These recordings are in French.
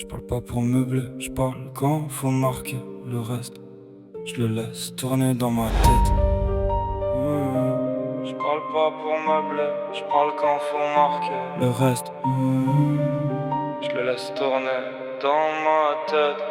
Je parle pas pour meubler, je parle quand faut marquer. Le reste, je le laisse tourner dans ma tête. Je parle pas pour meubler, je parle quand faut marquer. Le reste, je le laisse tourner dans ma tête.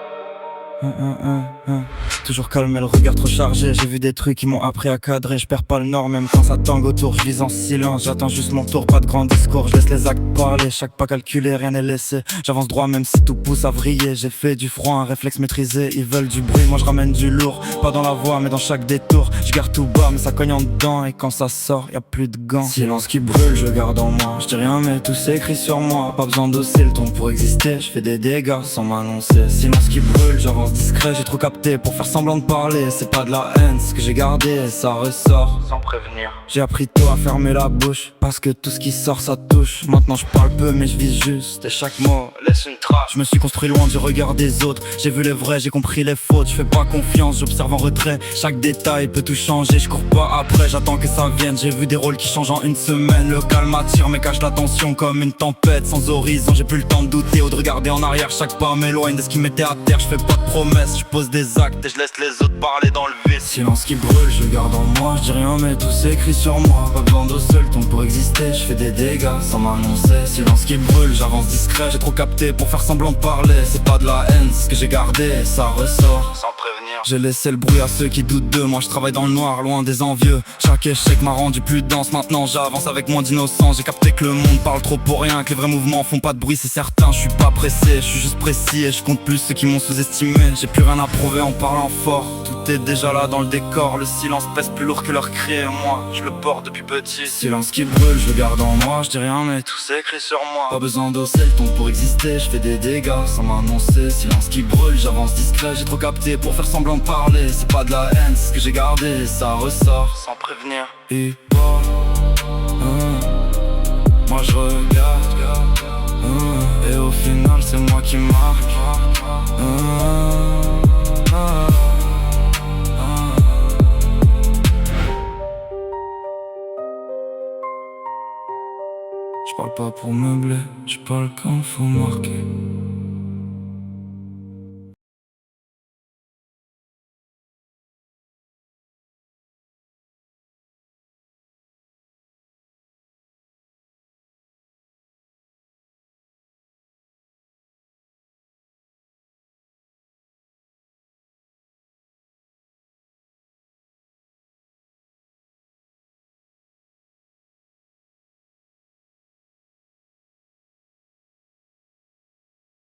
Toujours calme et le regard trop chargé. J'ai vu des trucs qui m'ont appris à cadrer. Je perds pas le nord même quand ça tangue autour. Je vis en silence, j'attends juste mon tour. Pas de grand discours, je laisse les actes parler. Chaque pas calculé, rien n'est laissé. J'avance droit même si tout pousse à vriller. J'ai fait du froid, un réflexe maîtrisé. Ils veulent du bruit, moi je ramène du lourd. Pas dans la voie mais dans chaque détour. Je garde tout bas mais ça cogne en dedans. Et quand ça sort, y a plus de gants. Silence qui brûle, je garde en moi. Je dis rien mais tout s'écrit sur moi. Pas besoin d'osser le ton pour exister. Je fais des dégâts sans m'annoncer. Silence qui brûle, j'avance discret. J'ai trop capté pour faire semblant de parler. C'est pas de la haine, ce que j'ai gardé, ça ressort sans prévenir. J'ai appris tôt à fermer la bouche, parce que tout ce qui sort ça touche. Maintenant je parle peu mais je vise juste, et chaque mot laisse une trace. Je me suis construit loin du regard des autres. J'ai vu les vrais, j'ai compris les fautes. Je fais pas confiance, j'observe en retrait. Chaque détail peut tout changer, je cours pas après, j'attends que ça vienne. J'ai vu des rôles qui changent en une semaine. Le calme attire mais cache l'attention comme une tempête sans horizon. J'ai plus le temps de douter ou de regarder en arrière. Chaque pas m'éloigne de ce qui m'était à terre. Je fais pas de promesses, je pose des actes et je laisse les autres parler dans le vide. Silence qui brûle, je le garde en moi. Je dis rien mais tout s'écrit sur moi. Pas besoin de seul ton pour exister. Je fais des dégâts sans m'annoncer. Silence qui brûle, j'avance discret. J'ai trop capté pour faire semblant de parler. C'est pas de la haine, c'est ce que j'ai gardé, ça ressort sans prévenir. J'ai laissé le bruit à ceux qui doutent de moi. Je travaille dans le noir, loin des envieux. Chaque échec m'a rendu plus dense. Maintenant j'avance avec moins d'innocence. J'ai capté que le monde parle trop pour rien, que les vrais mouvements font pas de bruit, c'est certain. Je suis pas pressé, je suis juste précis. Et je compte plus ceux qui m'ont sous-estimé. J'ai plus rien à prouver en parlant fort. Tout est déjà là dans le décor. Le silence pèse plus lourd que leur cri. Et moi, je le porte depuis petit. Silence qui brûle, je le garde en moi. Je dis rien mais tout s'écrit sur moi. Pas besoin d'osser le ton pour exister. Je fais des dégâts sans m'annoncer. Silence qui brûle, j'avance discret. J'ai trop capté pour faire semblant de parler. C'est pas de la haine, c'est ce que j'ai gardé. Ça ressort sans prévenir. Et moi je regarde, et au final c'est moi qui marque. Je parle pas pour meubler, je parle quand faut marquer.